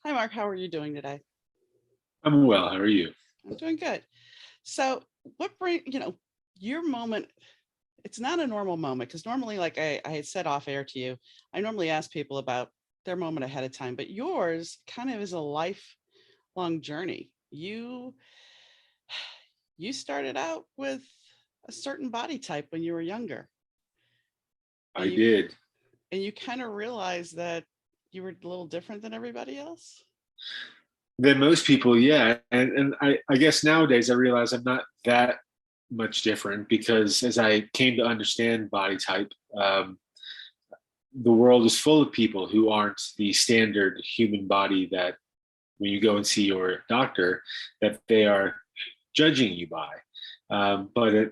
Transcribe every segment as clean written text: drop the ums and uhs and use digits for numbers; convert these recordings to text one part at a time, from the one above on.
Hi, Mark. How are you doing today? I'm well. How are you? I'm doing good. So, what your moment? It's not a normal moment because normally, like I had said off air to you, I normally ask people about their moment ahead of time, but yours kind of is a lifelong journey. You started out with a certain body type when you were younger, and I did. you kind of realized that you were a little different than everybody else. Than most people, yeah. And I guess nowadays I realize I'm not that much different because as I came to understand body type, the world is full of people who aren't the standard human body that when you go and see your doctor, that they are judging you by.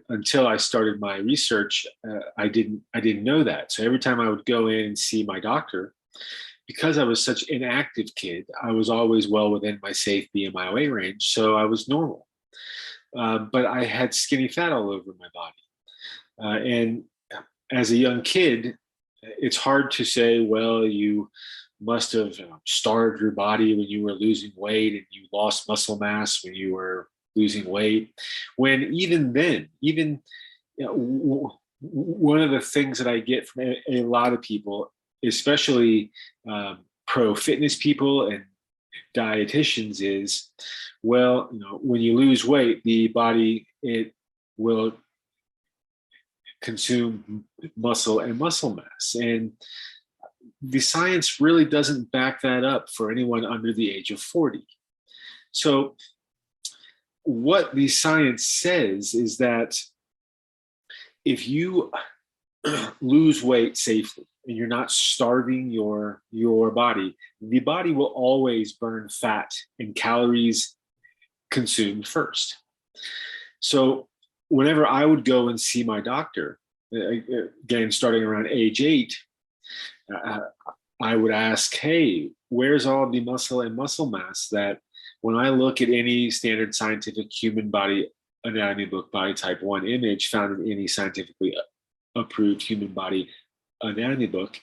Until I started my research, I didn't know that. So every time I would go in and see my doctor, because I was such an active kid, I was always well within my safe BMI weight range, so I was normal. But I had skinny fat all over my body, and as a young kid, it's hard to say, well, you must have starved your body when you were losing weight and you lost muscle mass when you were losing weight. When even then, even one of the things that I get from a lot of people, especially pro fitness people and dietitians, is, well, when you lose weight, the body it will consume muscle and muscle mass, and the science really doesn't back that up for anyone under the age of 40. So what the science says is that if you lose weight safely and you're not starving your body, the body will always burn fat and calories consumed first. So whenever I would go and see my doctor, again starting around age 8, uh, I would ask, hey, where's all the muscle and muscle mass that when I look at any standard scientific human body anatomy book, body type 1 image found in any scientifically approved human body anatomy book,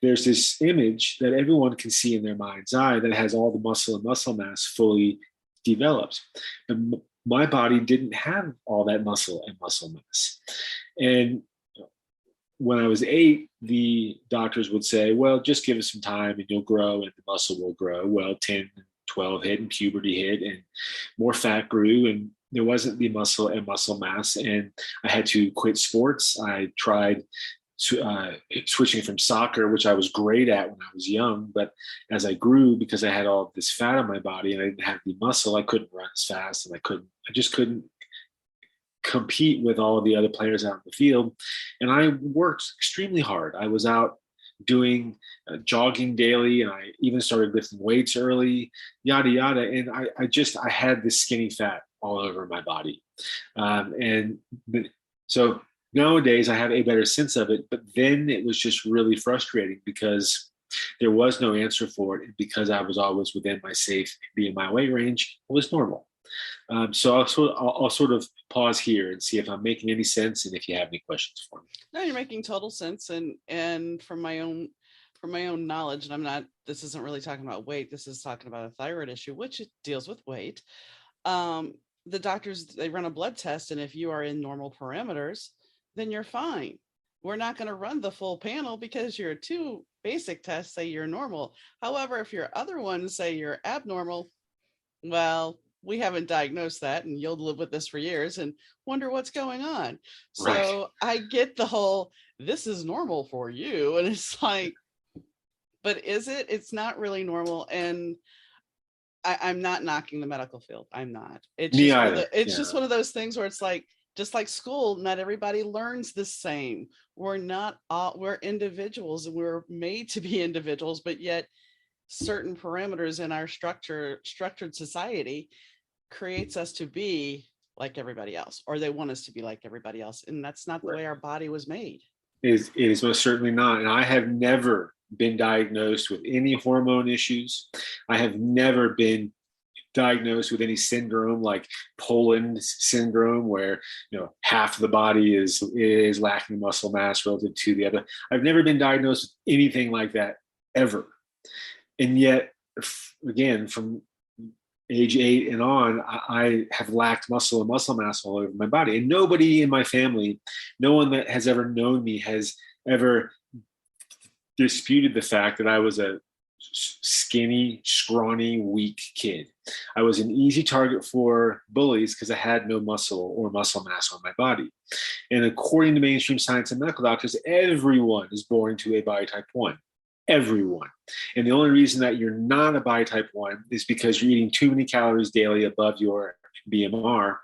there's this image that everyone can see in their mind's eye that has all the muscle and muscle mass fully developed. And my body didn't have all that muscle and muscle mass. And when I was 8, the doctors would say, well, just give us some time and you'll grow and the muscle will grow. Well, 10, 12 hit and puberty hit and more fat grew and there wasn't the muscle and muscle mass. And I had to quit sports. I tried switching from soccer, which I was great at when I was young. But as I grew, because I had all this fat on my body and I didn't have the muscle, I couldn't run as fast and I just couldn't compete with all of the other players out in the field. And I worked extremely hard. I was out doing jogging daily, and I even started lifting weights early, yada yada. And I had this skinny fat all over my body, and so nowadays I have a better sense of it. But then it was just really frustrating because there was no answer for it, and because I was always within my safe BMI weight range, it was normal. So I'll sort of pause here and see if I'm making any sense and if you have any questions for me. No, you're making total sense, and from my own knowledge, and I'm not. This isn't really talking about weight. This is talking about a thyroid issue, which it deals with weight. Um, the doctors they run a blood test, and if you are in normal parameters, then you're fine. We're not going to run the full panel because your two basic tests say you're normal. However, if your other ones say you're abnormal, well, we haven't diagnosed that and you'll live with this for years and wonder what's going on. Right. So I get the whole this is normal for you. And it's like, but is it? It's not really normal. And I'm not knocking the medical field. I'm not. It's Me just one of either. the it's just Yeah. one of those things where it's like just like school, not everybody learns the same. We're not all we're individuals and we're made to be individuals, but yet certain parameters in our structured society creates us to be like everybody else, or they want us to be like everybody else. And that's not the Right. way our body was made. It is most certainly not. And I have never been diagnosed with any hormone issues. I have never been diagnosed with any syndrome like Poland syndrome, where half of the body is lacking muscle mass relative to the other. I've never been diagnosed with anything like that ever. And yet again, from age 8 and on, I have lacked muscle and muscle mass all over my body. And nobody in my family, no one that has ever known me has ever disputed the fact that I was a skinny, scrawny, weak kid. I was an easy target for bullies because I had no muscle or muscle mass on my body. And according to mainstream science and medical doctors, everyone is born to a body type 1. Everyone. And the only reason that you're not a body type 1 is because you're eating too many calories daily above your BMR,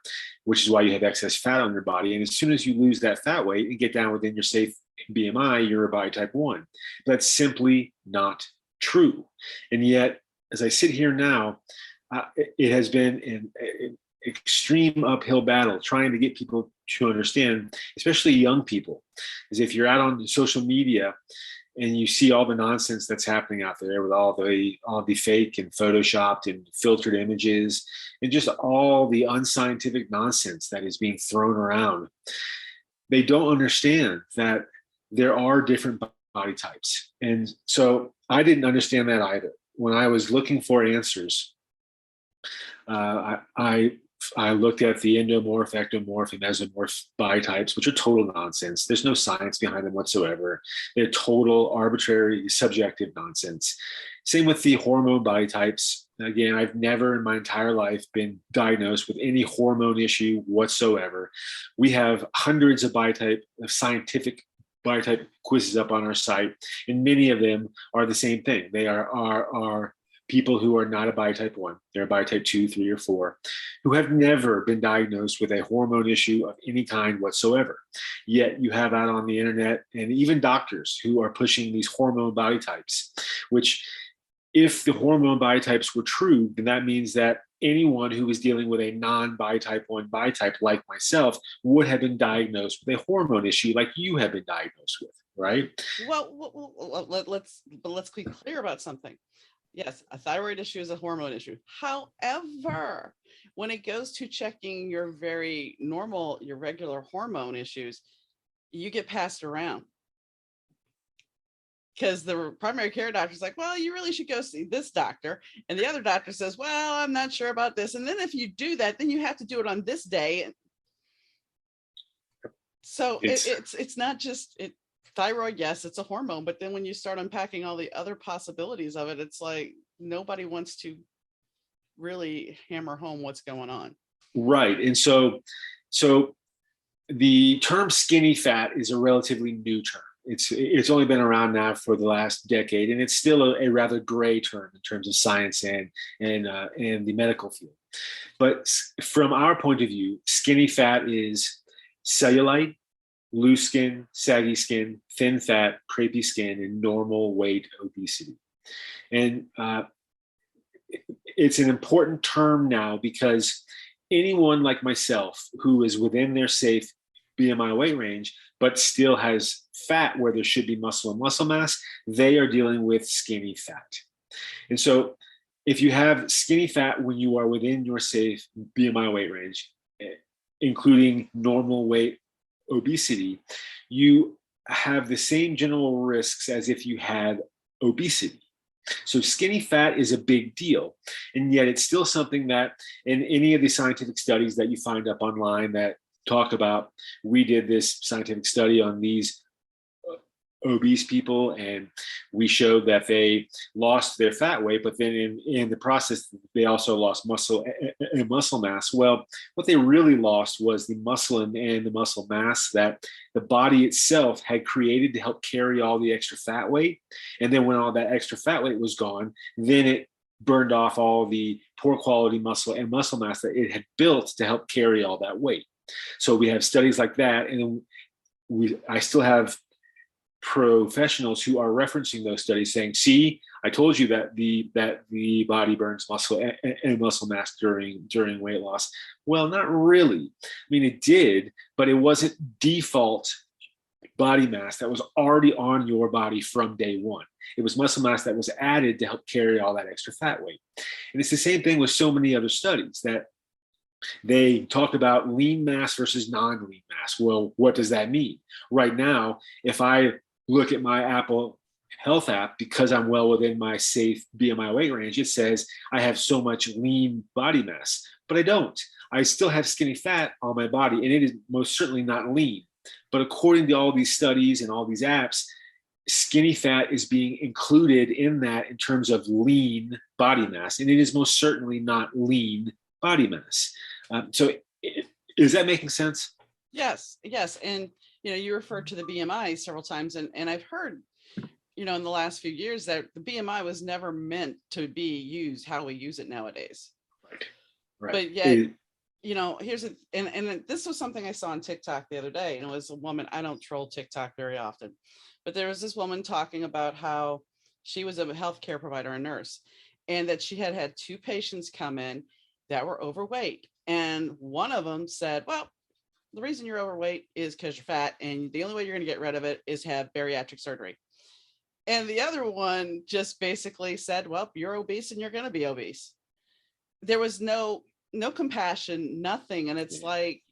which is why you have excess fat on your body. And as soon as you lose that fat weight and get down within your safe BMI, you're a body type 1. That's simply not true. And yet, as I sit here now, it has been an extreme uphill battle trying to get people to understand, especially young people, is if you're out on social media and you see all the nonsense that's happening out there with all the fake and photoshopped and filtered images and just all the unscientific nonsense that is being thrown around, they don't understand that there are different body types. And so I didn't understand that either. When I was looking for answers, I looked at the endomorph, ectomorph, and mesomorph body types, which are total nonsense. There's no science behind them whatsoever. They're total arbitrary, subjective nonsense. Same with the hormone body types. Again, I've never in my entire life been diagnosed with any hormone issue whatsoever. We have hundreds of scientific body type quizzes up on our site, and many of them are the same thing. They are people who are not a body type 1, they're a body type 2, 3, or 4, who have never been diagnosed with a hormone issue of any kind whatsoever. Yet you have out on the internet and even doctors who are pushing these hormone body types, which, if the hormone body types were true, then that means that anyone who was dealing with a non-body type 1 body type like myself would have been diagnosed with a hormone issue like you have been diagnosed with, right? Well, let's be clear about something. Yes, a thyroid issue is a hormone issue. However, when it goes to checking your very normal, your regular hormone issues, you get passed around. Because the primary care doctor is like, well, you really should go see this doctor. And the other doctor says, well, I'm not sure about this. And then if you do that, then you have to do it on this day. So it's not just thyroid. Yes, it's a hormone. But then when you start unpacking all the other possibilities of it, it's like nobody wants to really hammer home what's going on. Right. And so the term skinny fat is a relatively new term. It's only been around now for the last decade, and it's still a rather gray term in terms of science and the medical field. But from our point of view, skinny fat is cellulite, loose skin, saggy skin, thin fat, crepey skin, and normal weight obesity. And it's an important term now because anyone like myself who is within their safe BMI weight range, but still has fat where there should be muscle and muscle mass, they are dealing with skinny fat. And so if you have skinny fat when you are within your safe BMI weight range, including normal weight obesity, you have the same general risks as if you had obesity. So skinny fat is a big deal. And yet it's still something that in any of the scientific studies that you find up online that talk about, we did this scientific study on these obese people and we showed that they lost their fat weight, but then in the process they also lost muscle and muscle mass. Well, what they really lost was the muscle and the muscle mass that the body itself had created to help carry all the extra fat weight. And then when all that extra fat weight was gone, then it burned off all the poor quality muscle and muscle mass that it had built to help carry all that weight. So we have studies like that, and I still have professionals who are referencing those studies saying, see, I told you that the body burns muscle and muscle mass during weight loss. Well, not really. I mean, it did, but it wasn't default body mass that was already on your body from day one. It was muscle mass that was added to help carry all that extra fat weight. And it's the same thing with so many other studies that they talk about lean mass versus non-lean mass. Well, what does that mean? Right now, if I look at my Apple health app, because I'm well within my safe BMI weight range, it says I have so much lean body mass, but I don't. I still have skinny fat on my body, and it is most certainly not lean. But according to all these studies and all these apps, skinny fat is being included in that in terms of lean body mass, and it is most certainly not lean body mass. So, is that making sense? Yes, yes. And you referred to the BMI several times, and I've heard, in the last few years that the BMI was never meant to be used how we use it nowadays. Right. Right. But yet, here's a and this was something I saw on TikTok the other day, and it was a woman. I don't troll TikTok very often, but there was this woman talking about how she was a healthcare provider, a nurse, and that she had had two patients come in that were overweight, and one of them said, "Well, the reason you're overweight is because you're fat, and the only way you're going to get rid of it is have bariatric surgery." And the other one just basically said, "Well, you're obese and you're going to be obese." There was no compassion, nothing. And it's like,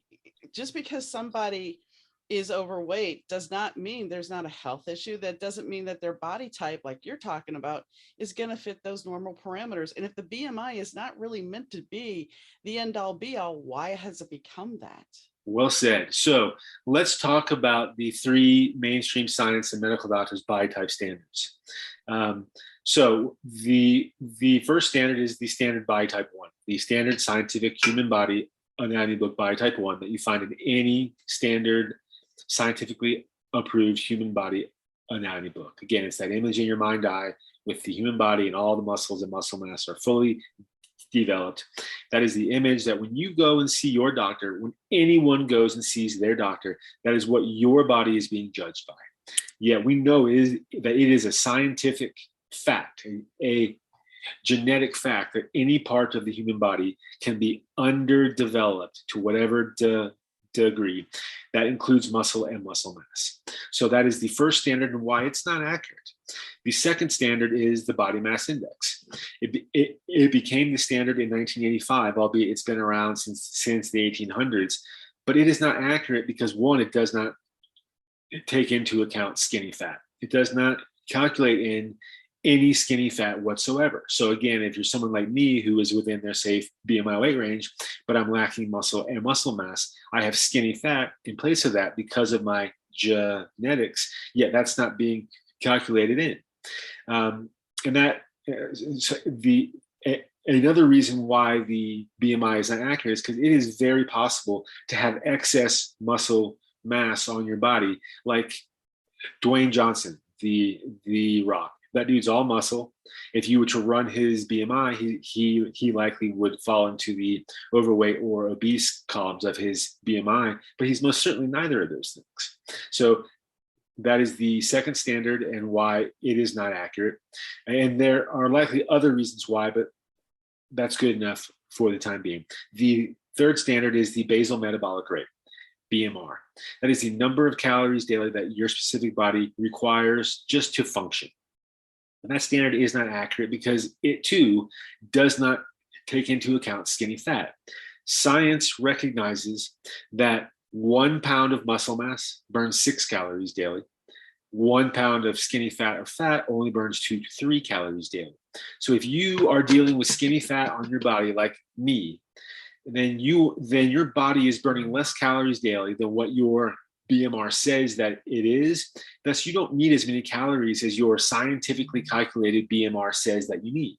just because somebody is overweight does not mean there's not a health issue. That doesn't mean that their body type, like you're talking about, is going to fit those normal parameters. And if the BMI is not really meant to be the end all be all, why has it become that? Well said. So let's talk about the three mainstream science and medical doctors body type standards. So the first standard is the standard body type 1, the standard scientific human body anatomy book body type 1 that you find in any standard scientifically approved human body anatomy book. Again, it's that image in your mind eye with the human body and all the muscles and muscle mass are fully developed. That is the image that when you go and see your doctor, when anyone goes and sees their doctor, that is what your body is being judged by. Yeah, we know that it is a scientific fact, a genetic fact that any part of the human body can be underdeveloped to whatever degree. That includes muscle and muscle mass. So that is the first standard and why it's not accurate. The second standard is the body mass index. It became the standard in 1985, albeit it's been around since the 1800s, but it is not accurate because one, it does not take into account skinny fat. It does not calculate in any skinny fat whatsoever. So again, if you're someone like me who is within their safe BMI weight range, but I'm lacking muscle and muscle mass, I have skinny fat in place of that because of my genetics, yet that's not being calculated in. And that another reason why the BMI is not accurate is because it is very possible to have excess muscle mass on your body, like Dwayne Johnson, the Rock. That dude's all muscle. If you were to run his BMI, he likely would fall into the overweight or obese columns of his BMI, but he's most certainly neither of those things. So that is the second standard and why it is not accurate. And there are likely other reasons why, but that's good enough for the time being. The third standard is the basal metabolic rate, BMR. That is the number of calories daily that your specific body requires just to function. And that standard is not accurate because it too does not take into account skinny fat. Science recognizes that 1 pound of muscle mass burns 6 calories daily. 1 pound of skinny fat or fat only burns 2 to 3 calories daily. So if you are dealing with skinny fat on your body, like me, then your body is burning less calories daily than what your BMR says that it is. Thus, you don't need as many calories as your scientifically calculated BMR says that you need.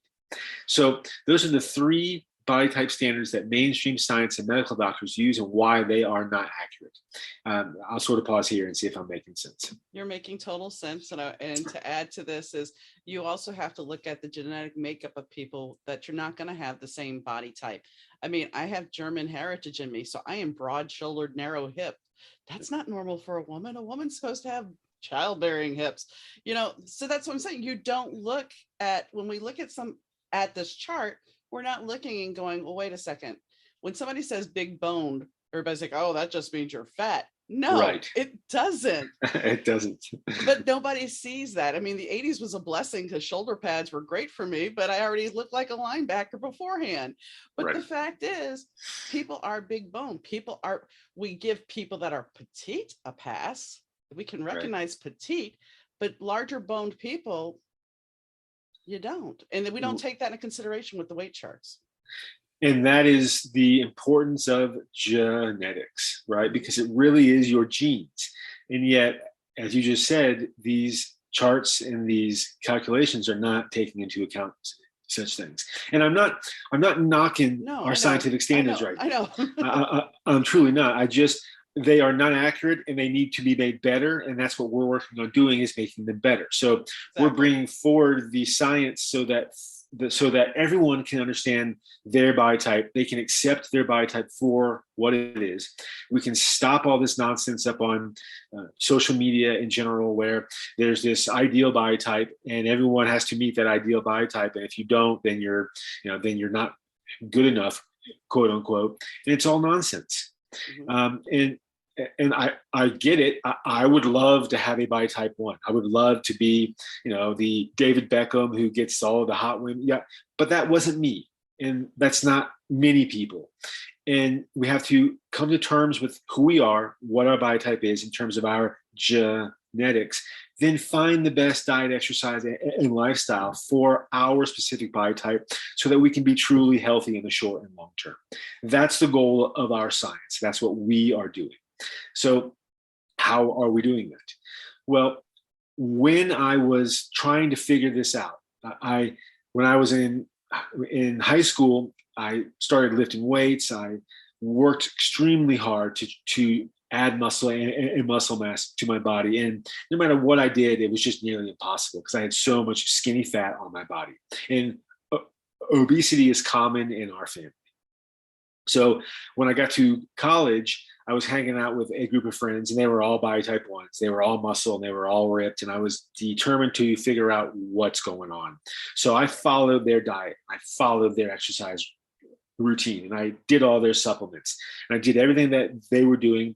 So those are the three body type standards that mainstream science and medical doctors use and why they are not accurate. I'll sort of pause here and see if I'm making sense. You're making total sense. And to add to this is you also have to look at the genetic makeup of people that you're not going to have the same body type. I mean, I have German heritage in me, so I am broad-shouldered, narrow hip. That's not normal for a woman. A woman's supposed to have childbearing hips, so that's what I'm saying. You don't look at, when we look at this chart, we're not looking and going, well, wait a second. When somebody says big boned, everybody's like, oh, that just means you're fat. No, right. It doesn't. It doesn't. But nobody sees that. I mean, the 80s was a blessing because shoulder pads were great for me, but I already looked like a linebacker beforehand. But right. The fact is, people are big bone. We give people that are petite a pass. We can recognize right. Petite, but larger boned people, you don't. And then we don't take that into consideration with the weight charts. And that is the importance of genetics, right? Because it really is your genes. And yet, as you just said, these charts and these calculations are not taking into account such things. And I'm not knocking No, our I know. scientific I standards know. right I know. I'm truly not. They are not accurate and they need to be made better. And that's what we're working on doing, is making them better. So we're Exactly. bringing forward the science so that everyone can understand their body type. They can accept their body type for what it is. We can stop all this nonsense up on social media in general, where there's this ideal body type and everyone has to meet that ideal body type. And if you don't, then you're not good enough, quote unquote. And it's all nonsense. Mm-hmm. And I get it. I would love to have a body type 1. I would love to be, the David Beckham who gets all the hot women. Yeah, but that wasn't me, and that's not many people. And we have to come to terms with who we are, what our body type is in terms of our genetics, then find the best diet, exercise, and lifestyle for our specific body type so that we can be truly healthy in the short and long term. That's the goal of our science. That's what we are doing. So, how are we doing that? Well, when I was trying to figure this out, when I was in high school, I started lifting weights. I worked extremely hard to add muscle and muscle mass to my body. And no matter what I did, it was just nearly impossible because I had so much skinny fat on my body. And obesity is common in our family. So when I got to college, I was hanging out with a group of friends and they were all body type 1s. They were all muscle and they were all ripped. And I was determined to figure out what's going on. So I followed their diet. I followed their exercise routine and I did all their supplements. And I did everything that they were doing.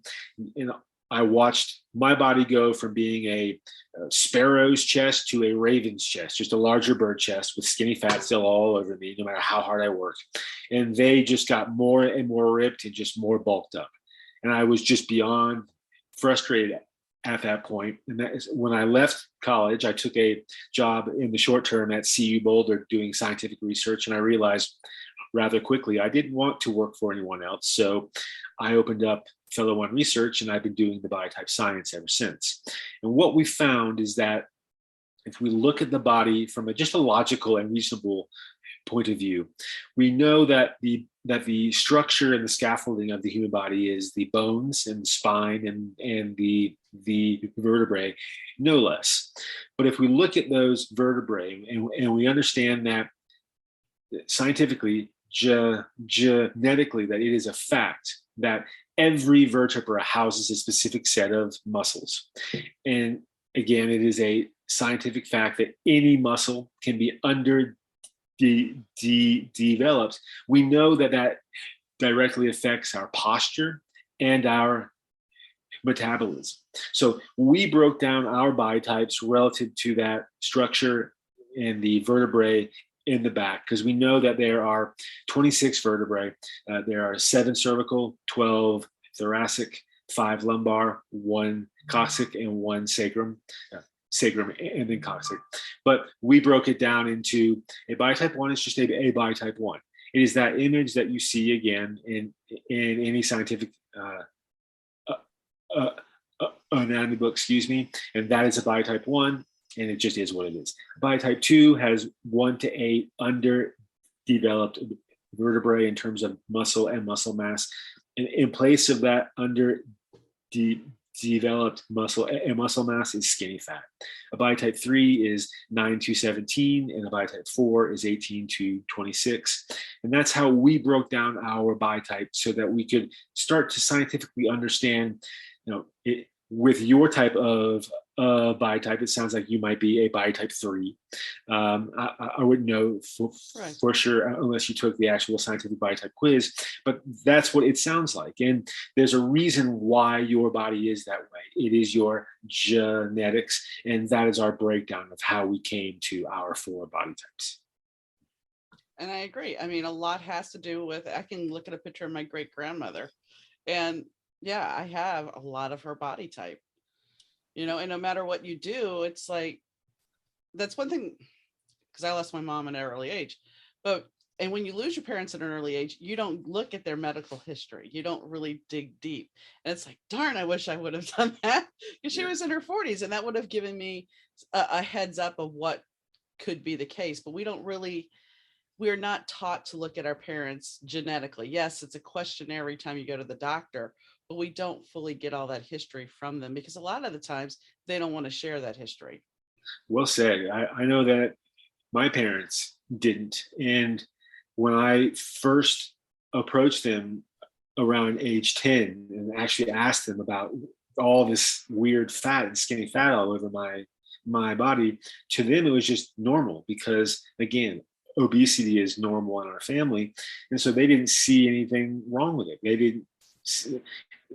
And I watched my body go from being a sparrow's chest to a raven's chest, just a larger bird chest with skinny fat still all over me, no matter how hard I worked. And they just got more and more ripped and just more bulked up. And I was just beyond frustrated at that point. And that is when I left college. I took a job in the short term at CU Boulder doing scientific research. And I realized rather quickly I didn't want to work for anyone else. So I opened up Fellow One Research and I've been doing the body type science ever since. And what we found is that if we look at the body from just a logical and reasonable point of view, we know that the structure and the scaffolding of the human body is the bones and the spine and the vertebrae, no less. But if we look at those vertebrae and we understand that scientifically, genetically, that it is a fact that every vertebra houses a specific set of muscles. And again, it is a scientific fact that any muscle can be developed. We know that directly affects our posture and our metabolism. So we broke down our body types relative to that structure and the vertebrae in the back, because we know that there are 26 vertebrae. There are 7 cervical, 12 thoracic, 5 lumbar, 1 coccyx, and 1 sacrum. Sacrum and then coccyx. But we broke it down into a body type 1 is just a body type 1. It is that image that you see again in any scientific anatomy book, and that is a body type 1. And it just is what it is. Body type 2 has 1 to 8 underdeveloped vertebrae in terms of muscle and muscle mass. And in place of that underdeveloped muscle and muscle mass is skinny fat. A body type 3 is 9 to 17, and a body type 4 is 18 to 26. And that's how we broke down our body type so that we could start to scientifically understand, with your type of body type, it sounds like you might be a body type 3. I wouldn't know for sure unless you took the actual scientific body type quiz, but that's what it sounds like. And there's a reason why your body is that way. It is your genetics, and that is our breakdown of how we came to our 4 body types. And I agree. I mean, a lot has to do with, I can look at a picture of my great grandmother, and yeah, I have a lot of her body type. And no matter what you do, it's like, that's one thing, because I lost my mom at an early age. But and when you lose your parents at an early age, you don't look at their medical history. You don't really dig deep. And it's like, darn, I wish I would have done that, because she Yeah. was in her 40s, and that would have given me a heads up of what could be the case. But we're not taught to look at our parents genetically. Yes, it's a questionnaire every time you go to the doctor, but we don't fully get all that history from them, because a lot of the times they don't want to share that history. Well said. I know that my parents didn't. And when I first approached them around age 10 and actually asked them about all this weird fat and skinny fat all over my body, to them it was just normal because, again, obesity is normal in our family. And so they didn't see anything wrong with it. They didn't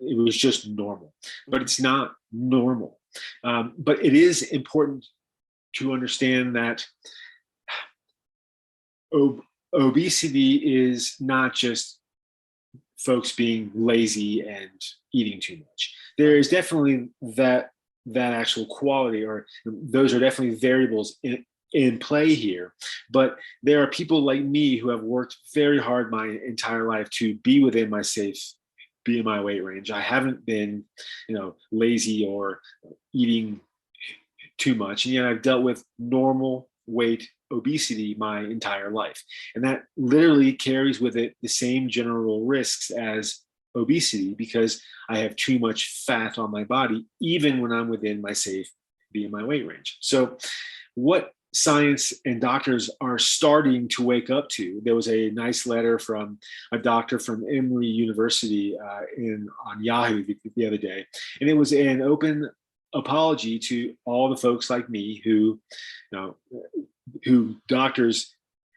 it was just normal, but it's not normal. But it is important to understand that ob- obesity is not just folks being lazy and eating too much. There Right. is definitely that actual quality, or those are definitely variables in play here. But there are people like me who have worked very hard my entire life to be within my safe BMI weight range. I haven't been, lazy or eating too much. And yet I've dealt with normal weight obesity my entire life. And that literally carries with it the same general risks as obesity because I have too much fat on my body, even when I'm within my safe BMI weight range. So, what science and doctors are starting to wake up to. There was a nice letter from a doctor from Emory University on Yahoo the other day, and it was an open apology to all the folks like me know, who doctors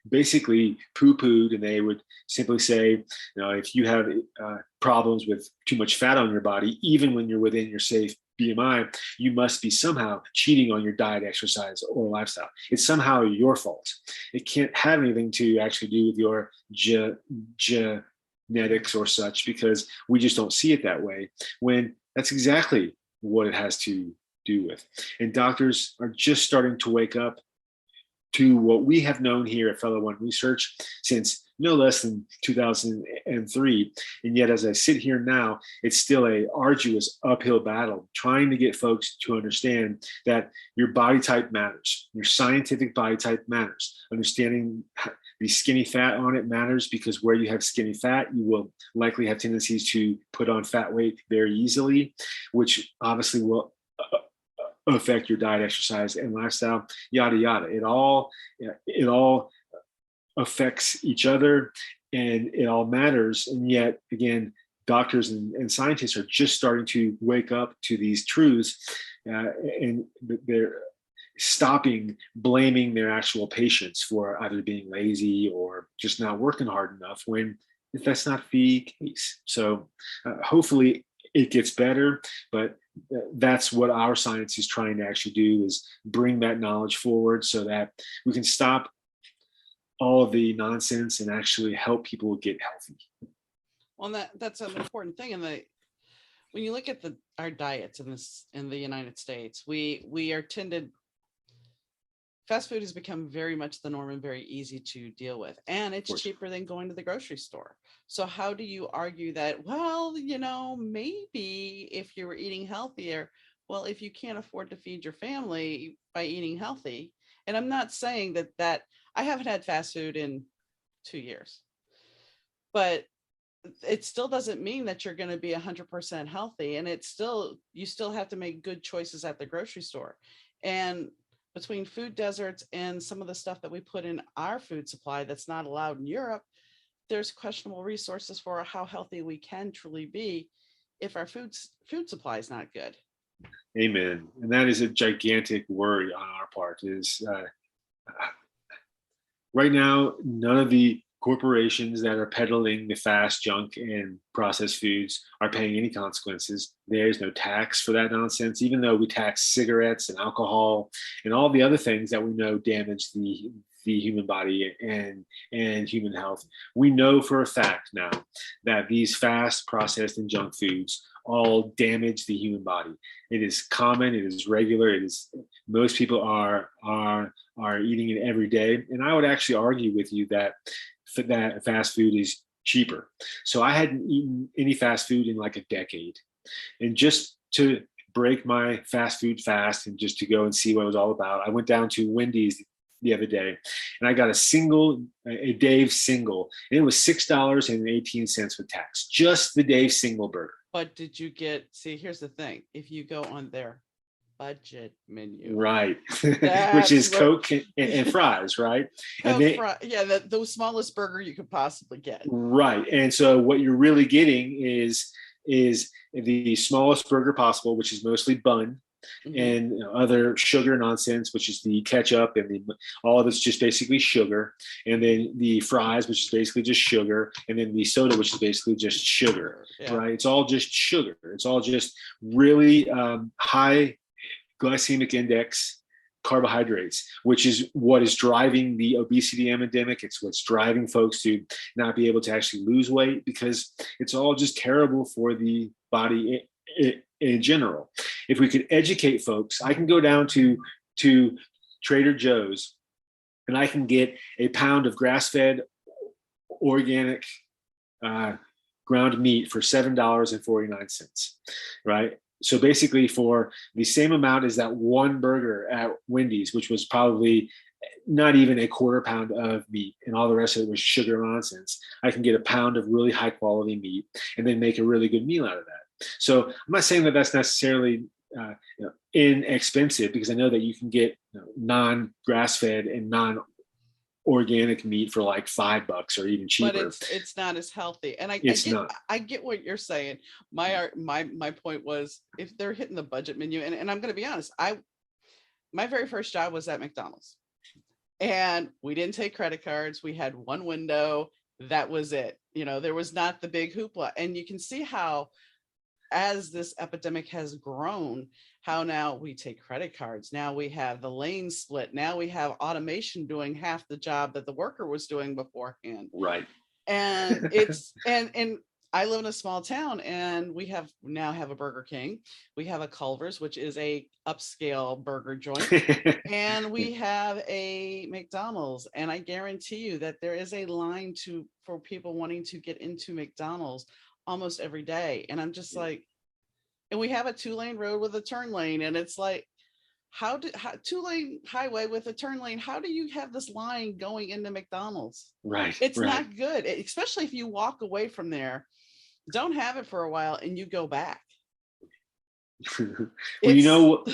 basically poo-pooed, and they would simply say, if you have problems with too much fat on your body, even when you're within your safe BMI, you must be somehow cheating on your diet, exercise, or lifestyle. It's somehow your fault. It can't have anything to actually do with your genetics or such, because we just don't see it that way, when that's exactly what it has to do with. And doctors are just starting to wake up to what we have known here at Fellow One Research since no less than 2003. And yet, as I sit here now, it's still a arduous uphill battle trying to get folks to understand that your body type matters. Your scientific body type matters. Understanding the skinny fat on it matters, because where you have skinny fat, you will likely have tendencies to put on fat weight very easily, which obviously will affect your diet, exercise, and lifestyle, yada yada. It all affects each other, and it all matters. And yet, again, doctors and scientists are just starting to wake up to these truths, and they're stopping blaming their actual patients for either being lazy or just not working hard enough, when that's not the case. So hopefully it gets better, but that's what our science is trying to actually do, is bring that knowledge forward so that we can stop all of the nonsense and actually help people get healthy. Well, that's an important thing. And when you look at our diets in the United States, we are tended fast food has become very much the norm and very easy to deal with. And Of it's course. cheaper than going to the grocery store. So how do you argue that, well, maybe if you were eating healthier, well, if you can't afford to feed your family by eating healthy, and I'm not saying that I haven't had fast food in 2 years, but it still doesn't mean that you're going to be 100% healthy. And you still have to make good choices at the grocery store. And between food deserts and some of the stuff that we put in our food supply that's not allowed in Europe, there's questionable resources for how healthy we can truly be if our food supply is not good. Amen. And that is a gigantic worry on our part. Is right now, none of the corporations that are peddling the fast junk and processed foods are paying any consequences. There's no tax for that nonsense, even though we tax cigarettes and alcohol and all the other things that we know damage the human body and human health. We know for a fact now that these fast, processed, and junk foods all damage the human body. It is common, it is regular, it is most people are eating it every day. And I would actually argue with you that fast food is cheaper. So I hadn't eaten any fast food in like a decade. And just to break my fast food fast and just to go and see what it was all about, I went down to Wendy's the other day and I got a Dave single, and it was $6.18 with tax, just the Dave single burger. But did you see, here's the thing. If you go on their budget menu, right, which is Coke and fries, right? The smallest burger you could possibly get. Right. And so what you're really getting is the smallest burger possible, which is mostly bun, and other sugar nonsense, which is the ketchup and all of it's just basically sugar, and then the fries, which is basically just sugar, and then the soda, which is basically just sugar. Right? It's all just sugar. It's all just really high glycemic index carbohydrates, which is what is driving the obesity epidemic. It's what's driving folks to not be able to actually lose weight, because it's all just terrible for the body in general. If we could educate folks, I can go down to Trader Joe's and I can get a pound of grass-fed organic ground meat for $7.49, right? So basically for the same amount as that one burger at Wendy's, which was probably not even a quarter pound of meat and all the rest of it was sugar nonsense, I can get a pound of really high quality meat and then make a really good meal out of that. So I'm not saying that that's necessarily inexpensive, because I know that you can get non-grass-fed and non-organic meat for like $5 or even cheaper. But it's not as healthy. And I get what you're saying. My point was, if they're hitting the budget menu, and I'm going to be honest, my very first job was at McDonald's, and we didn't take credit cards. We had one window. That was it. There was not the big hoopla. And you can see how, as this epidemic has grown, how now we take credit cards. Now we have the lane split. Now we have automation doing half the job that the worker was doing beforehand. Right. And it's, and I live in a small town, and we now have a Burger King. We have a Culver's, which is a upscale burger joint. And we have a McDonald's. And I guarantee you that there is a line for people wanting to get into McDonald's almost every day. And I'm just like, and we have a 2-lane road with a turn lane, and it's like, how 2-lane highway with a turn lane, how do you have this line going into McDonald's? Right. It's not good, especially if you walk away from there, don't have it for a while, and you go back. Well,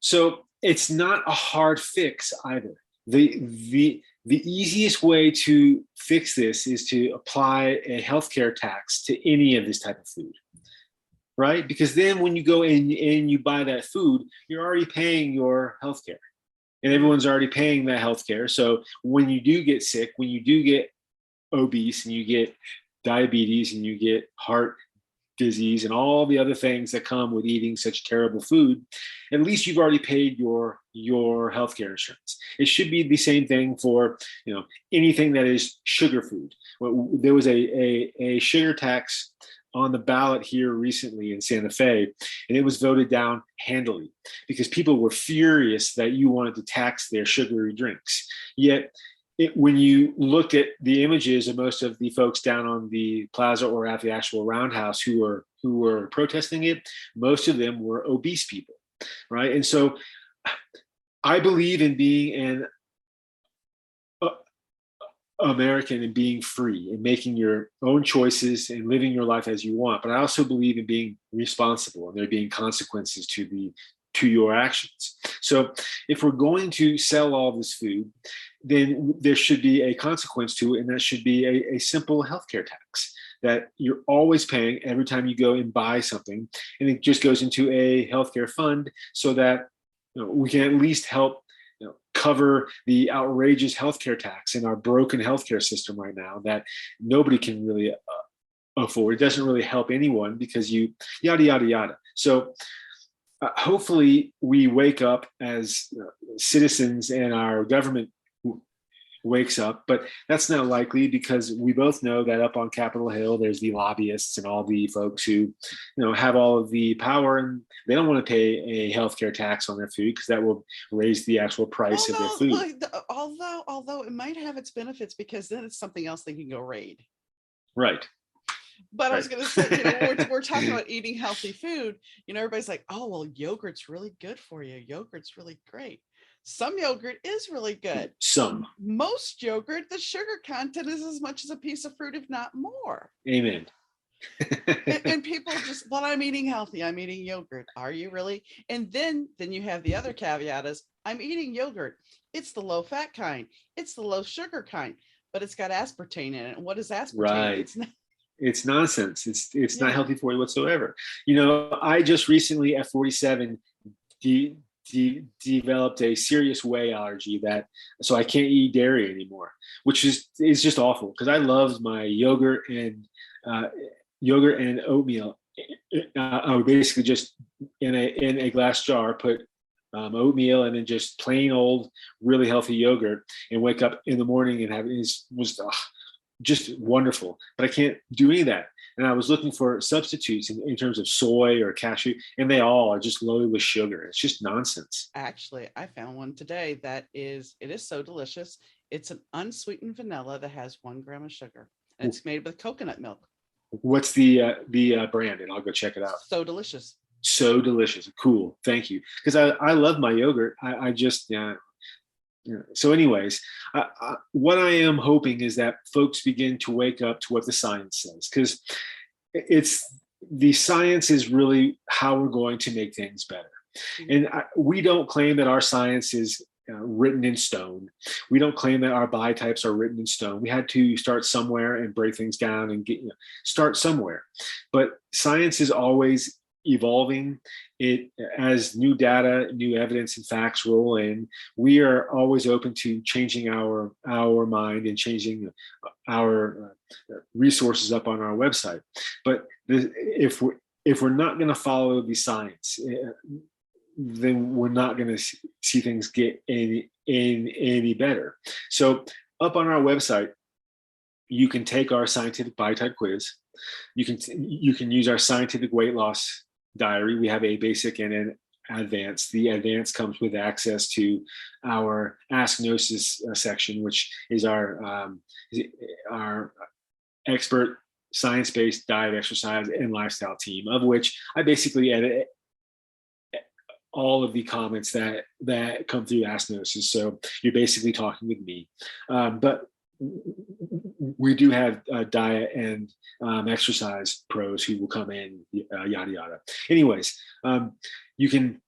so it's not a hard fix either. The easiest way to fix this is to apply a healthcare tax to any of this type of food, right? Because then when you go in and you buy that food, you're already paying your healthcare, and everyone's already paying that healthcare. So when you do get sick, when you do get obese, and you get diabetes, and you get heart disease and all the other things that come with eating such terrible food, at least you've already paid your healthcare insurance. It should be the same thing for anything that is sugar food. There was a sugar tax on the ballot here recently in Santa Fe, and it was voted down handily because people were furious that you wanted to tax their sugary drinks. Yet when you looked at the images of most of the folks down on the plaza or at the actual roundhouse who were protesting it, most of them were obese people, right? And so I believe in being an American and being free and making your own choices and living your life as you want. But I also believe in being responsible and there being consequences to your actions. So if we're going to sell all this food, then there should be a consequence to it, and that should be a simple healthcare tax that you're always paying every time you go and buy something, and it just goes into a healthcare fund so that we can at least help cover the outrageous healthcare tax in our broken healthcare system right now that nobody can really afford. It doesn't really help anyone because you yada yada yada. So hopefully we wake up as citizens and our government wakes up, but that's not likely because we both know that up on Capitol Hill there's the lobbyists and all the folks who have all of the power, and they don't want to pay a healthcare tax on their food because that will raise the actual price of their food. Although it might have its benefits because then it's something else they can go raid. Right. But I was going to say, we're talking about eating healthy food. Everybody's like, oh, well, yogurt's really good for you. Yogurt's really great. Some yogurt is really good. Most yogurt, the sugar content is as much as a piece of fruit, if not more. Amen. and people just, well, I'm eating healthy. I'm eating yogurt. Are you really? And then you have the other caveat is, I'm eating yogurt. It's the low fat kind. It's the low sugar kind, but it's got aspartame in it. And what is aspartame? Right. It's nonsense. It's not healthy for you whatsoever. I just recently at 47 developed a serious whey allergy so I can't eat dairy anymore, which is just awful because I loved my yogurt and oatmeal. I would basically just in a glass jar put oatmeal and then just plain old really healthy yogurt and wake up in the morning and have it. Was just wonderful, but I can't do any of that. And I was looking for substitutes in terms of soy or cashew, and they all are just loaded with sugar. It's just nonsense. Actually, I found one today it is so delicious. It's an unsweetened vanilla that has 1 gram of sugar, and it's made with coconut milk. What's the brand? And I'll go check it out. So delicious. So delicious. Cool. Thank you. Because I love my yogurt. I just So anyways, what I am hoping is that folks begin to wake up to what the science says, because the science is really how we're going to make things better. And we don't claim that our science is written in stone. We don't claim that our biotypes are written in stone. We had to start somewhere and break things down and start somewhere. But science is always evolving. It as new data, new evidence and facts roll in, we are always open to changing our mind and changing our resources up on our website. But if we're not going to follow the science, then we're not going to see things get any better. So up on our website, you can take our scientific biotype quiz. You can use our scientific weight loss diary. We have a basic and an advanced. The advanced comes with access to our Ask Gnosis section, which is our expert science-based diet, exercise, and lifestyle team, of which I basically edit all of the comments that come through Ask Gnosis. So you're basically talking with me. But we do have diet and exercise pros who will come in, yada yada. Anyways, you can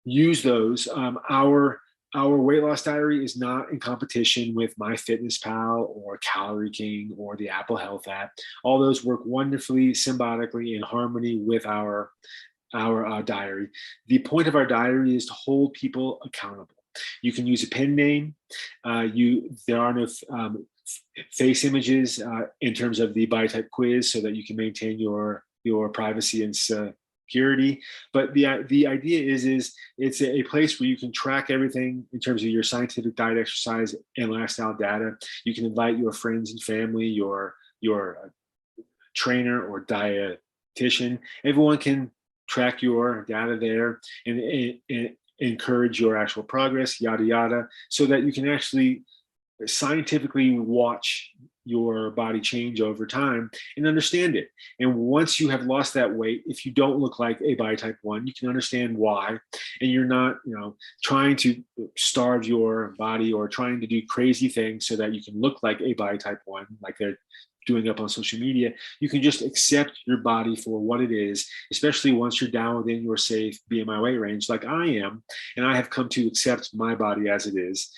use those. Our weight loss diary is not in competition with MyFitnessPal or Calorie King or the Apple Health app. All those work wonderfully, symbiotically, in harmony with our diary. The point of our diary is to hold people accountable. You can use a pen name. There are no face images in terms of the biotype quiz, so that you can maintain your privacy and security. But the idea is it's a place where you can track everything in terms of your scientific diet, exercise, and lifestyle data. You can invite your friends and family, your trainer or dietitian. Everyone can track your data there and encourage your actual progress, yada yada, so that you can actually scientifically watch your body change over time and understand it. And once you have lost that weight, if you don't look like a biotype 1, you can understand why, and you're not trying to starve your body or trying to do crazy things so that you can look like a biotype 1, like they're doing up on social media. You can just accept your body for what it is, especially once you're down within your safe BMI weight range, like I am, and I have come to accept my body as it is,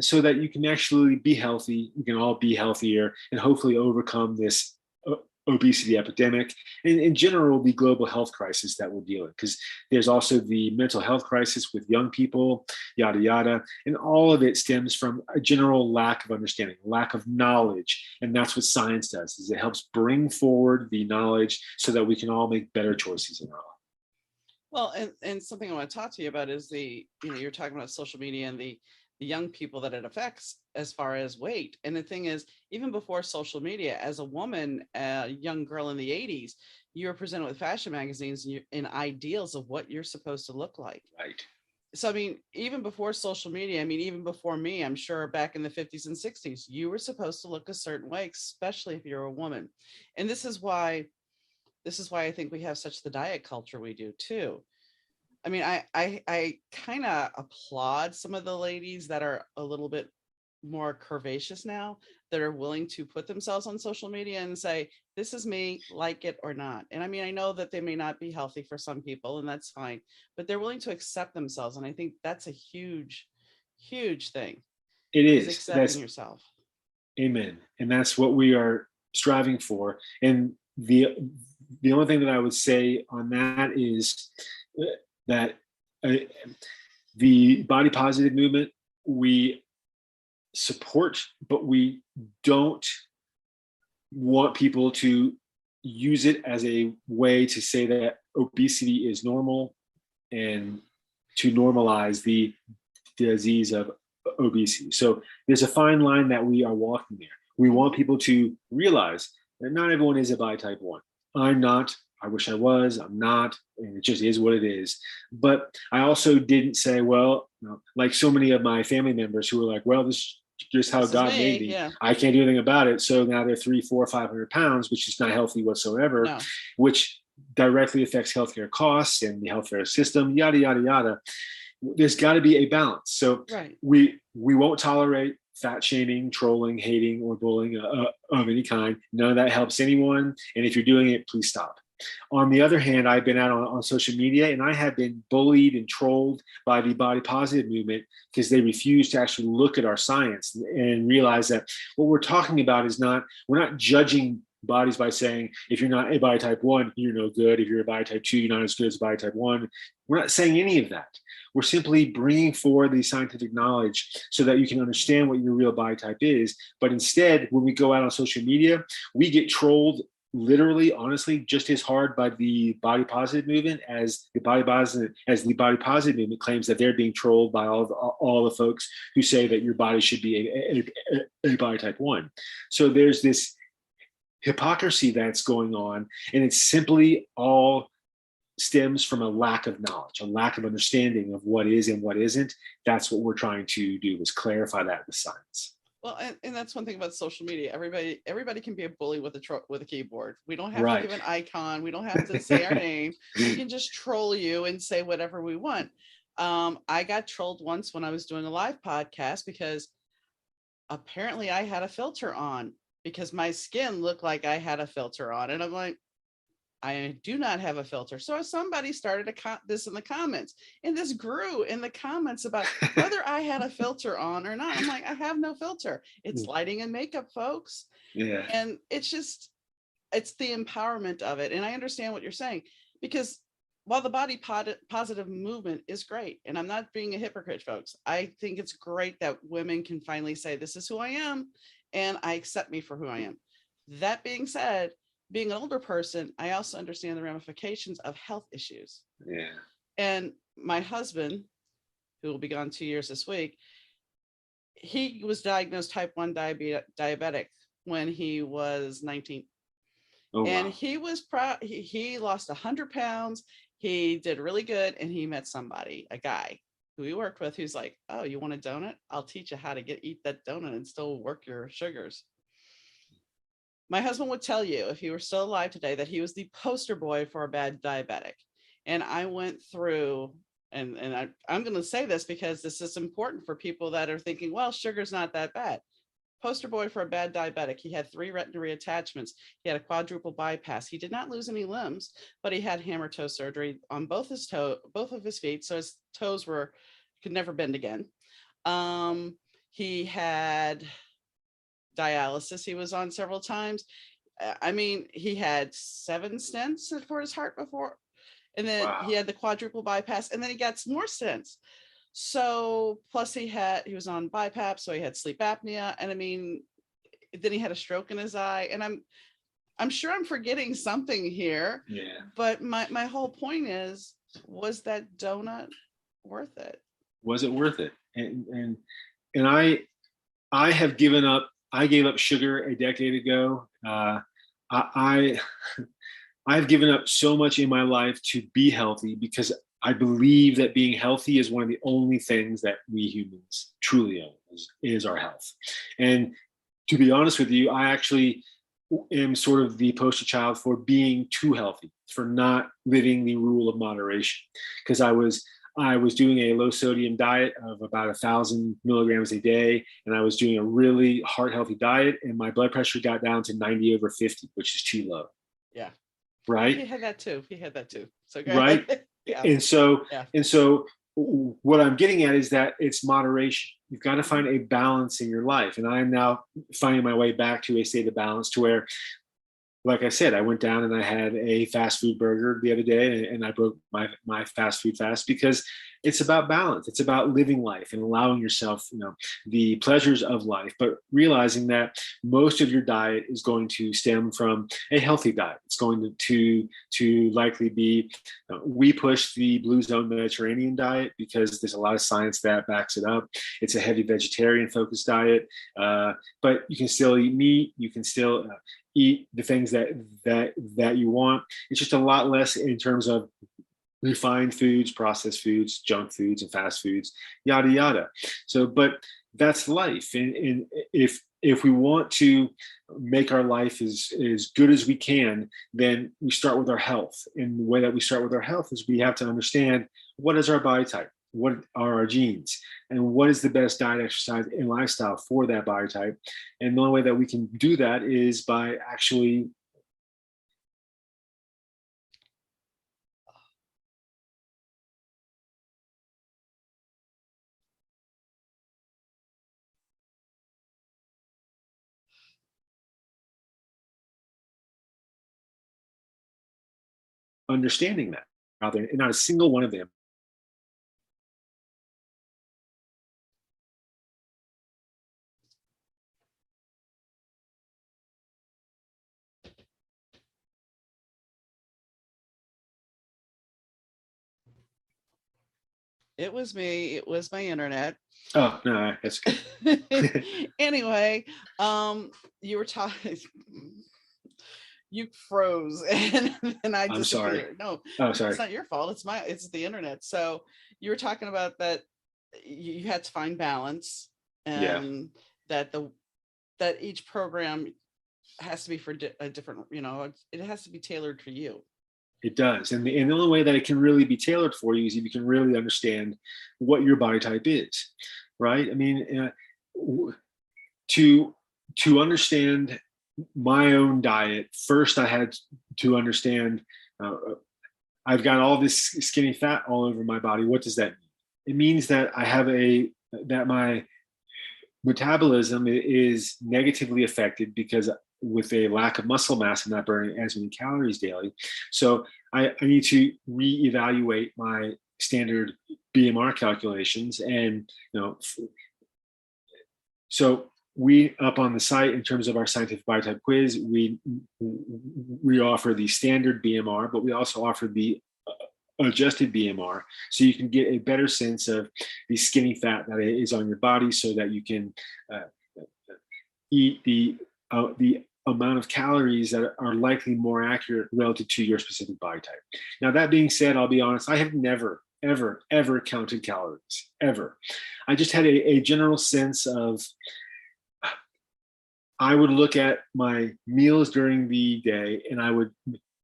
so that you can actually be healthy. We can all be healthier and hopefully overcome this obesity epidemic, and in general, the global health crisis that we're dealing with. Because there's also the mental health crisis with young people, yada, yada. And all of it stems from a general lack of understanding, lack of knowledge. And that's what science does, is it helps bring forward the knowledge so that we can all make better choices in our life. Well, and something I want to talk to you about is you're talking about social media and the young people that it affects as far as weight. And the thing is, even before social media, as a woman, a young girl in the 80s, you were presented with fashion magazines and ideals of what you're supposed to look like. Right. So, I mean, even before social media, I mean, even before me, I'm sure back in the 50s and 60s, you were supposed to look a certain way, especially if you're a woman. And this is why I think we have such the diet culture we do too. I mean, I kind of applaud some of the ladies that are a little bit more curvaceous now, that are willing to put themselves on social media and say, this is me, like it or not. And I mean, I know that they may not be healthy for some people, and that's fine, but they're willing to accept themselves. And I think that's a huge, huge thing, It is is. accepting That's yourself. amen. And that's what we are striving for. And the only thing that I would say on that is that uh, the body positive movement we support, but we don't want people to use it as a way to say that obesity is normal and to normalize the disease of obesity. So there's a fine line that we are walking there. We want people to realize that not everyone is a bi type 1. I'm not. I wish I was. I'm not. And it just is what it is. But I also didn't say, well, like so many of my family members who were like, well, this is just how This is God me. made me. Yeah. I can't do anything about it. So now they're 3, 4, 500 pounds, which is not healthy whatsoever, No. which directly affects healthcare costs and the healthcare system, yada, yada, yada. There's got to be a balance. So Right. we won't tolerate fat shaming, trolling, hating, or bullying of any kind. None of that helps anyone. And if you're doing it, please stop. On the other hand, I've been out on social media and I have been bullied and trolled by the body positive movement because they refuse to actually look at our science and realize that what we're talking about is we're not judging bodies by saying, if you're not a body type 1, you're no good. If you're a body type 2, you're not as good as a body type 1. We're not saying any of that. We're simply bringing forward the scientific knowledge so that you can understand what your real body type is. But instead, when we go out on social media, we get trolled literally, honestly, just as hard by the body positive movement as the body positive movement claims that they're being trolled by all the folks who say that your body should be a body type 1. So there's this hypocrisy that's going on, and it's simply all stems from a lack of knowledge, a lack of understanding of what is and what isn't. That's what we're trying to do, is clarify that with science. Well, and that's one thing about social media. Everybody can be a bully with a keyboard. We don't have to Right. give an icon. We don't have to say our name. We can just troll you and say whatever we want. I got trolled once when I was doing a live podcast because apparently I had a filter on, because my skin looked like I had a filter on, and I'm like, I do not have a filter. So somebody started this in the comments, and this grew in the comments about whether I had a filter on or not. I'm like, I have no filter. It's lighting and makeup, folks. Yeah. And it's the empowerment of it. And I understand what you're saying, because while the body positive movement is great, and I'm not being a hypocrite, folks, I think it's great that women can finally say, this is who I am, and I accept me for who I am. That being said, being an older person, I also understand the ramifications of health issues. Yeah. And my husband, who will be gone 2 years this week, he was diagnosed type 1 diabetic when he was 19. Oh, and wow. he was proud. He lost 100 pounds. He did really good. And he met somebody, a guy who he worked with, who's like, oh, you want a donut? I'll teach you how to eat that donut and still work your sugars. My husband would tell you, if he were still alive today, that he was the poster boy for a bad diabetic. And I went through, and I'm going to say this because this is important for people that are thinking, well, sugar's not that bad. Poster boy for a bad diabetic. He had 3 retina reattachments. He had a quadruple bypass. He did not lose any limbs, but he had hammer toe surgery on both of his feet. So his toes could never bend again. He had dialysis he was on several times. I mean, he had 7 stents for his heart before, and then he Wow. had the quadruple bypass, and then he got some more stents. So plus he was on BiPAP, so he had sleep apnea, and I mean, then he had a stroke in his eye, and I'm sure I'm forgetting something here, Yeah. but my whole point is, was that donut worth it? Was it worth it? And I have given up. I gave up sugar a decade ago. I I've given up so much in my life to be healthy because I believe that being healthy is one of the only things that we humans truly own is our health. And to be honest with you, I actually am sort of the poster child for being too healthy, for not living the rule of moderation. Because I was doing a low sodium diet of about 1,000 milligrams a day, and I was doing a really heart healthy diet, and my blood pressure got down to 90/50, which is too low. Yeah. Right. He had that too. He had that too. So go Right. ahead. Yeah. And so Yeah. and so what I'm getting at is that it's moderation. You've got to find a balance in your life. And I'm now finding my way back to a state of balance to where, like I said, I went down and I had a fast food burger the other day, and I broke my fast food fast because it's about balance. It's about living life and allowing yourself, the pleasures of life, but realizing that most of your diet is going to stem from a healthy diet. It's going to likely be, we push the Blue Zone Mediterranean diet because there's a lot of science that backs it up. It's a heavy vegetarian focused diet, but you can still eat meat. You can still eat the things that you want. It's just a lot less in terms of refined foods, processed foods, junk foods, and fast foods, yada yada. So, but that's life, and if we want to make our life as good as we can, then we start with our health. And the way that we start with our health is we have to understand what is our body type, what are our genes, and what is the best diet, exercise, and lifestyle for that body type. And the only way that we can do that is by actually understanding that out there. And not a single one of them. It was me. It was my internet. Oh no, that's good. Anyway, you were talking. You froze, and I I'm sorry. disappeared. No, Oh, it's sorry. not your fault. It's the internet. So you were talking about that you had to find balance, Yeah, and that each program has to be for a different. It has to be tailored for you. it does. And the only way that it can really be tailored for you is if you can really understand what your body type is, right? I mean, to to understand my own diet, first I had to understand uh, I've got all this skinny fat all over my body. What does that mean? It means that that my metabolism is negatively affected because with a lack of muscle mass, I'm not burning as many calories daily. So I need to reevaluate my standard BMR calculations. And so we up on the site, in terms of our scientific body type quiz, we offer the standard BMR, but we also offer the adjusted BMR, so you can get a better sense of the skinny fat that is on your body, so that you can eat the amount of calories that are likely more accurate relative to your specific body type. Now, that being said, I'll be honest, I have never, ever, ever counted calories, ever. I just had a general sense of, I would look at my meals during the day and I would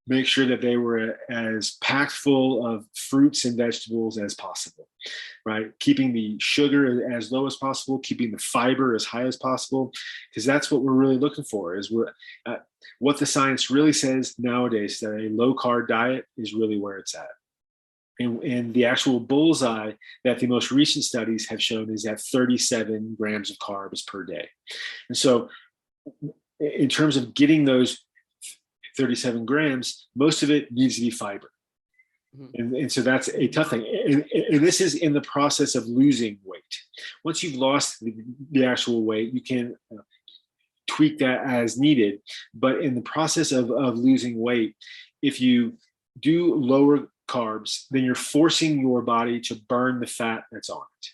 make sure that they were as packed full of fruits and vegetables as possible, right? Keeping the sugar as low as possible, keeping the fiber as high as possible, because that's what we're really looking for. What the science really says nowadays, that a low carb diet is really where it's at. And the actual bullseye that the most recent studies have shown is at 37 grams of carbs per day. And so in terms of getting those 37 grams, most of it needs to be fiber. And so that's a tough thing. And this is in the process of losing weight. Once you've lost the actual weight, you can tweak that as needed. But in the process of losing weight, if you do lower carbs, then you're forcing your body to burn the fat that's on it.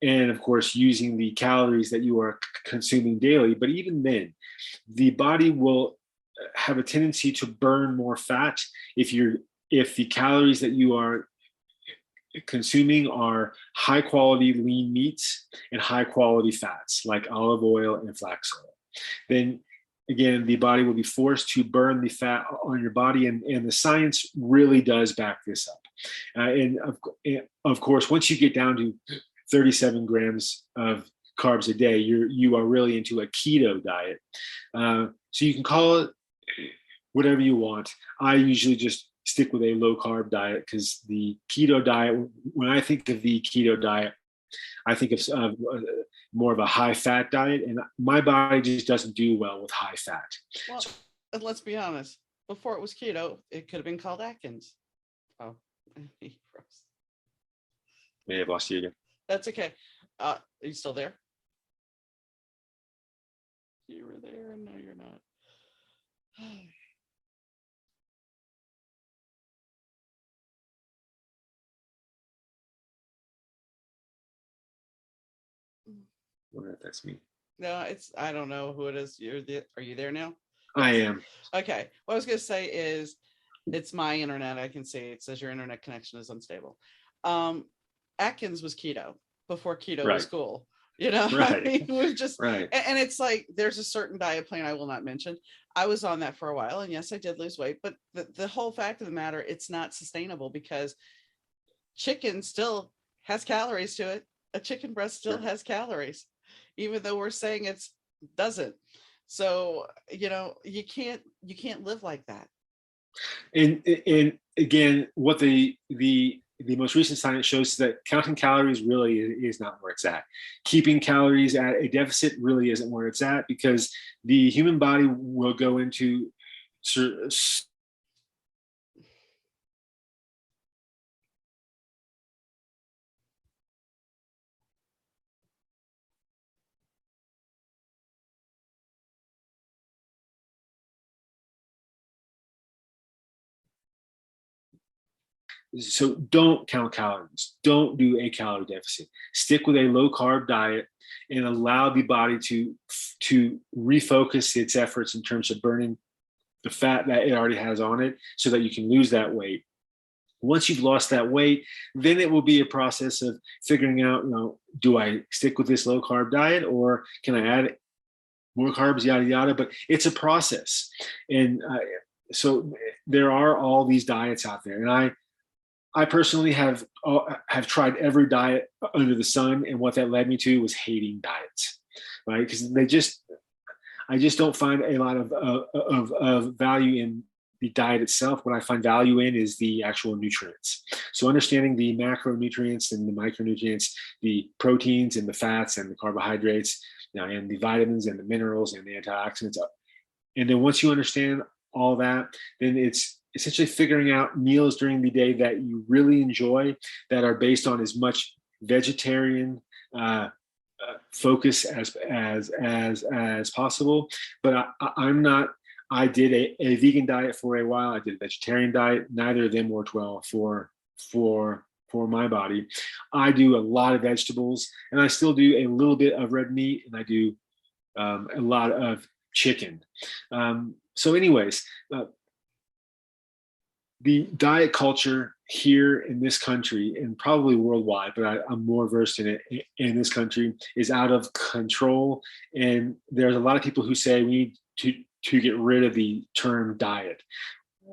And of course, using the calories that you are consuming daily. But even then, the body will have a tendency to burn more fat if the calories that you are consuming are high quality lean meats and high quality fats like olive oil and flax oil. Then again, the body will be forced to burn the fat on your body, and the science really does back this up. And of course, once you get down to 37 grams of carbs a day, you are really into a keto diet. So you can call it whatever you want. I usually just stick with a low carb diet because the keto diet, when I think of the keto diet, I think of more of a high fat diet, and my body just doesn't do well with high fat. Well, and let's be honest, before it was keto, it could have been called Atkins. Oh, gross. May have lost you again. That's okay. Are you still there? You were there. No, you're not. I wonder if that's me. No, I don't know who it is. Are you there now? I am. Okay. What I was going to say is it's my internet. I can see it says your internet connection is unstable. Atkins was keto before keto was cool. You know, right. I mean, we're just right. And it's like there's a certain diet plan I will not mention. I was on that for a while, and yes, I did lose weight, but the whole fact of the matter, it's not sustainable because chicken still has calories to it. A chicken breast still has calories, even though we're saying it doesn't. So, you know, you can't live like that. And again, what the most recent science shows is that counting calories really is not where it's at. Keeping calories at a deficit really isn't where it's at, because the human body will go into so don't count calories. Don't do a calorie deficit. Stick with a low carb diet and allow the body to refocus its efforts in terms of burning the fat that it already has on it, so that you can lose that weight. Once you've lost that weight, then it will be a process of figuring out, you know, do I stick with this low carb diet, or can I add more carbs, yada yada. But it's a process, and so there are all these diets out there, and I personally have tried every diet under the sun, and what that led me to was hating diets, right? Because I just don't find a lot of value in the diet itself. What I find value in is the actual nutrients. So understanding the macronutrients and the micronutrients, the proteins and the fats and the carbohydrates, you know, and the vitamins and the minerals and the antioxidants. And then once you understand all that, then it's essentially figuring out meals during the day that you really enjoy, that are based on as much vegetarian focus as possible. But I'm not. I did a vegan diet for a while. I did a vegetarian diet. Neither of them worked well for my body. I do a lot of vegetables, and I still do a little bit of red meat, and I do a lot of chicken. So, anyways. The diet culture here in this country, and probably worldwide, but I'm more versed in it in this country, is out of control. And there's a lot of people who say we need to get rid of the term diet.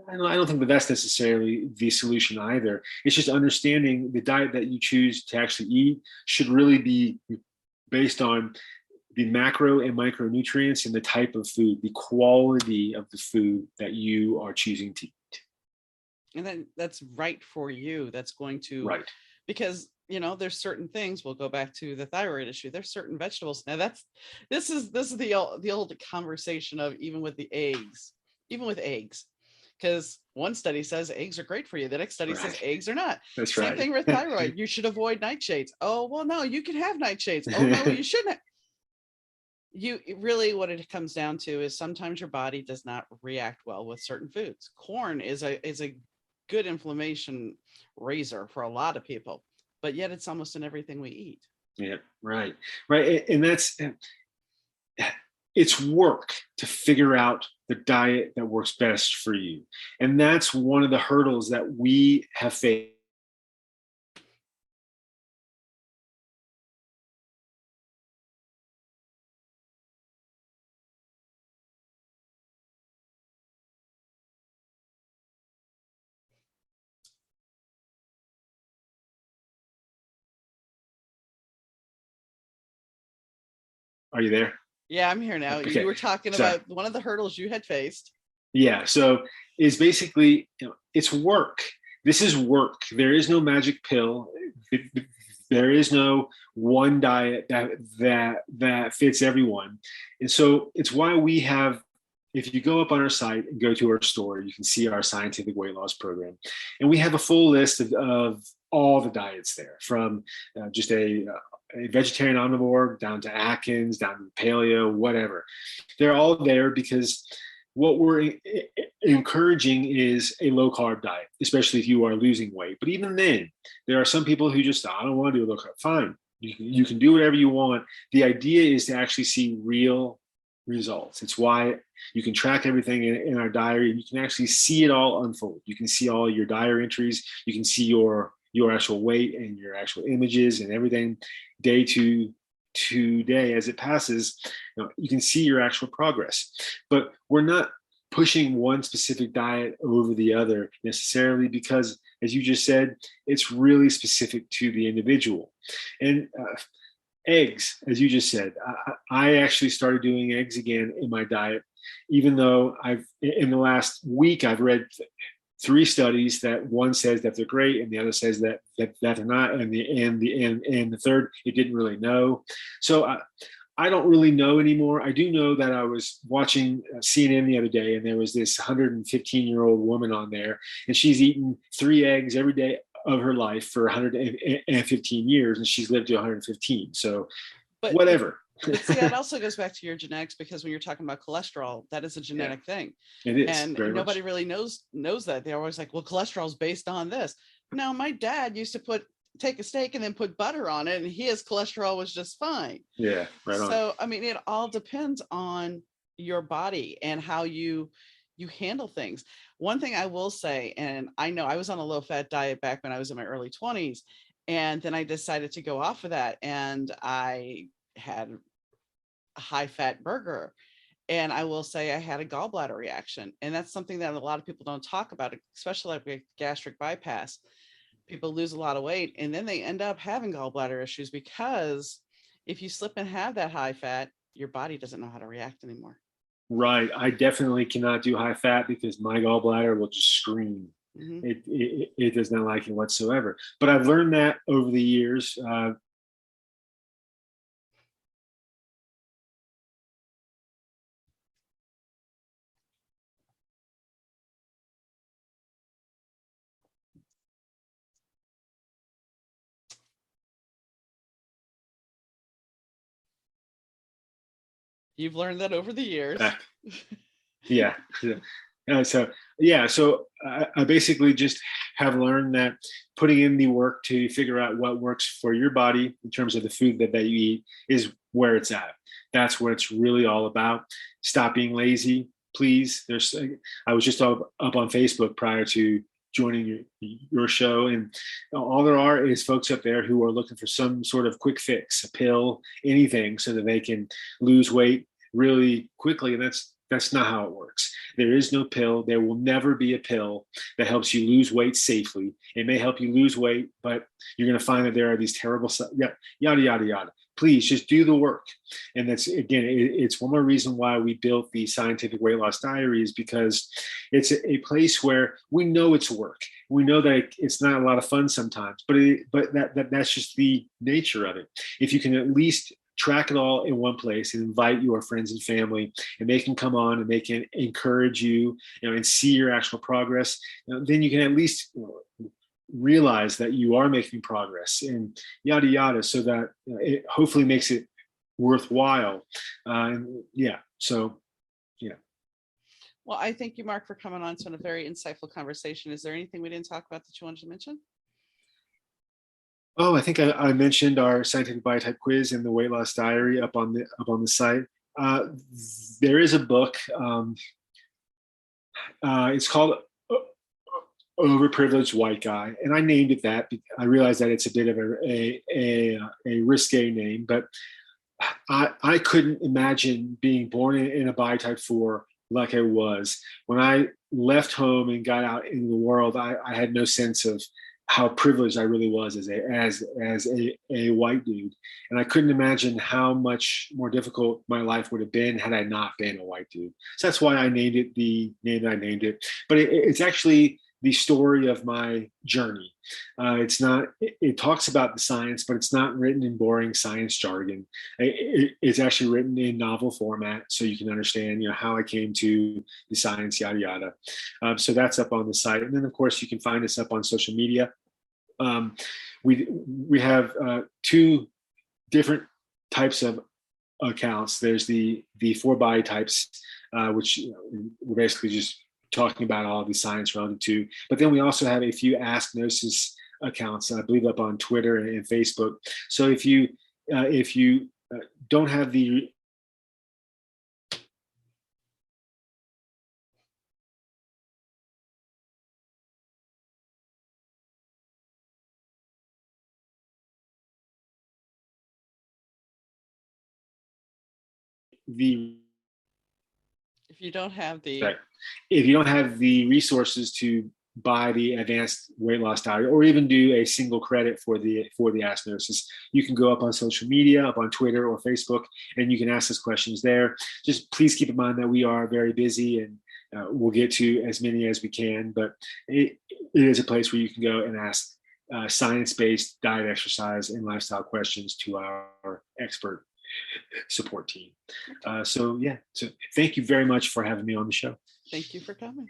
I don't think that that's necessarily the solution either. It's just understanding the diet that you choose to actually eat should really be based on the macro and micronutrients and the type of food, the quality of the food that you are choosing to eat. And then that's right for you. That's going to, right. Because, you know, there's certain things, we'll go back to the thyroid issue. There's certain vegetables. Now this is the old conversation of even with the eggs, even with eggs, because one study says eggs are great for you. The next study says Right. eggs are not. That's Same right. thing with thyroid. You should avoid nightshades. Oh, well, no, you can have nightshades. Oh, no, you shouldn't. You really, what it comes down to is sometimes your body does not react well with certain foods. Corn is a good inflammation raiser for a lot of people, but yet it's almost in everything we eat. Yeah, right. Right. And that's it's work to figure out the diet that works best for you. And that's one of the hurdles that we have faced. Are you there? Yeah, I'm here now. You Okay. were talking Sorry. about one of the hurdles you had faced. Yeah. So is basically, it's work. This is work. There is no magic pill. There is no one diet that fits everyone. And so it's why we have, if you go up on our site and go to our store, you can see our scientific weight loss program. And we have a full list of all the diets there, from just a vegetarian omnivore down to Atkins, down to paleo, whatever. They're all there because what we're encouraging is a low carb diet, especially if you are losing weight. But even then, there are some people who just, I don't want to do a low carb. Fine. You can do whatever you want. The idea is to actually see real results. It's why you can track everything in our diary, and you can actually see it all unfold. You can see all your diary entries. You can see your actual weight and your actual images and everything day to day as it passes. You can see your actual progress. But we're not pushing one specific diet over the other necessarily, because, as you just said, it's really specific to the individual. And eggs, as you just said, I actually started doing eggs again in my diet, even though in the last week, I've read 3 studies that one says that they're great and the other says that they're not, and the third, it didn't really know. So I don't really know anymore. I do know that I was watching CNN the other day, and there was this 115-year-old woman on there, and she's eaten 3 eggs every day of her life for 115 years, and she's lived to 115. So But whatever. but see, that also goes back to your genetics, because when you're talking about cholesterol, that is a genetic thing. It is And very nobody much. really knows that. They're always like, well, cholesterol is based on this. No, my dad used to take a steak and then put butter on it, and his cholesterol was just fine. Yeah, right on. So I mean, it all depends on your body and how you handle things. One thing I will say, and I know I was on a low fat diet back when I was in my early 20s, and then I decided to go off of that, and I had a high fat burger. And I will say I had a gallbladder reaction. And that's something that a lot of people don't talk about, especially like with gastric bypass. People lose a lot of weight and then they end up having gallbladder issues, because if you slip and have that high fat, your body doesn't know how to react anymore. Right. I definitely cannot do high fat because my gallbladder will just scream. Mm-hmm. It does not like it whatsoever. But I've learned that over the years. You've learned that over the years. Yeah. So yeah, so I basically just have learned that putting in the work to figure out what works for your body in terms of the food that you eat is where it's at. That's what it's really all about. Stop being lazy, please. I was just up on Facebook prior to joining your show, and all there are is folks up there who are looking for some sort of quick fix, a pill, anything, so that they can lose weight really quickly. And that's not how it works. There is no pill. There will never be a pill that helps you lose weight safely. It may help you lose weight, but you're going to find that there are these terrible, yada, yada, yada. Please just do the work. And that's, again, it's one more reason why we built the Scientific Weight Loss Diary, is because it's a place where we know it's work. We know that it's not a lot of fun sometimes, but that's just the nature of it. If you can at least track it all in one place and invite your friends and family, and they can come on and they can encourage you, and see your actual progress. Then you can at least realize that you are making progress, and yada yada, so that it hopefully makes it worthwhile. And yeah, so yeah. Well, I thank you, Mark, for coming on to a very insightful conversation. Is there anything we didn't talk about that you wanted to mention? Oh, I think I mentioned our scientific biotype quiz and the weight loss diary up on the site. Uh, there is a book. It's called Overprivileged White Guy, and I named it that. I realize that it's a bit of a risque name, but I couldn't imagine being born in a biotype 4 like I was. When I left home and got out into the world, I had no sense of how privileged I really was as a white dude, and I couldn't imagine how much more difficult my life would have been had I not been a white dude. So that's why I named it the name that I named it. But it's actually the story of my journey. It's not. It talks about the science, but it's not written in boring science jargon. It's actually written in novel format, so you can understand, how I came to the science, yada yada. So that's up on the site, and then of course you can find us up on social media. Um, we have two different types of accounts. There's the 4 types, which we're basically just talking about all the science related to. But then we also have a few Ask Gnosis accounts, I believe, up on Twitter and Facebook. So if you don't have the the If you don't have the, if you don't have the resources to buy the advanced weight loss diary, or even do a single credit for the Ask Gnosis, you can go up on social media, up on Twitter or Facebook, and you can ask us questions there. Just please keep in mind that we are very busy, and we'll get to as many as we can, but it is a place where you can go and ask science-based diet, exercise, and lifestyle questions to our expert support team. So thank you very much for having me on the show. thank you for coming.